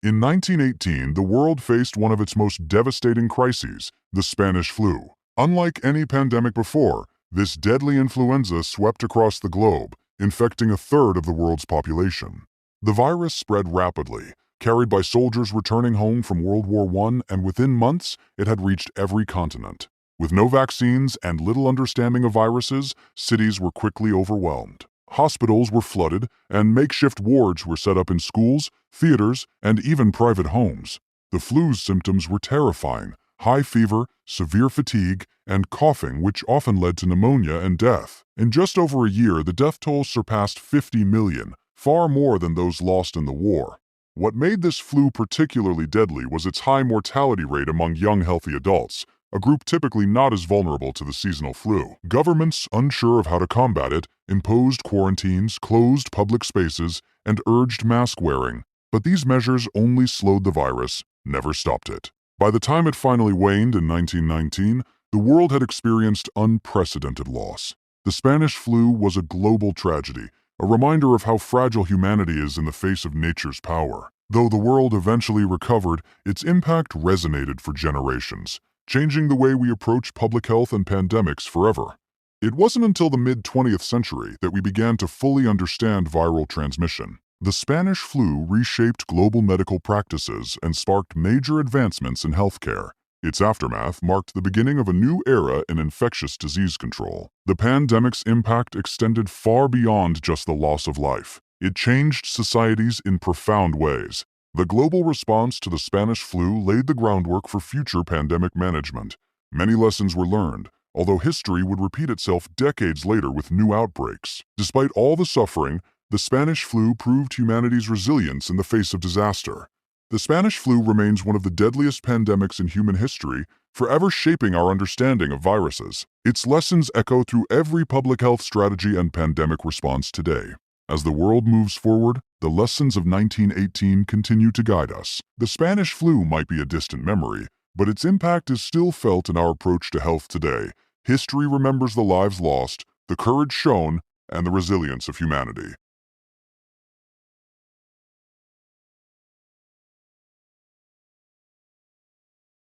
In 1918, the world faced one of its most devastating crises, the Spanish flu. Unlike any pandemic before, this deadly influenza swept across the globe, infecting a third of the world's population. The virus spread rapidly, carried by soldiers returning home from World War I, and within months, it had reached every continent. With no vaccines and little understanding of viruses, cities were quickly overwhelmed. Hospitals were flooded, and makeshift wards were set up in schools, theaters, and even private homes. The flu's symptoms were terrifying: high fever, severe fatigue, and coughing, which often led to pneumonia and death. In just over a year, the death toll surpassed 50 million, far more than those lost in the war. What made this flu particularly deadly was its high mortality rate among young, healthy adults, a group typically not as vulnerable to the seasonal flu. Governments, unsure of how to combat it, imposed quarantines, closed public spaces, and urged mask wearing. But these measures only slowed the virus, never stopped it. By the time it finally waned in 1919, the world had experienced unprecedented loss. The Spanish flu was a global tragedy, a reminder of how fragile humanity is in the face of nature's power. Though the world eventually recovered, its impact resonated for generations, changing the way we approach public health and pandemics forever. It wasn't until the mid-20th century that we began to fully understand viral transmission. The Spanish flu reshaped global medical practices and sparked major advancements in healthcare. Its aftermath marked the beginning of a new era in infectious disease control. The pandemic's impact extended far beyond just the loss of life. It changed societies in profound ways. The global response to the Spanish flu laid the groundwork for future pandemic management. Many lessons were learned, although history would repeat itself decades later with new outbreaks. Despite all the suffering, the Spanish flu proved humanity's resilience in the face of disaster. The Spanish flu remains one of the deadliest pandemics in human history, forever shaping our understanding of viruses. Its lessons echo through every public health strategy and pandemic response today. As the world moves forward, the lessons of 1918 continue to guide us. The Spanish flu might be a distant memory, but its impact is still felt in our approach to health today. History remembers the lives lost, the courage shown, and the resilience of humanity.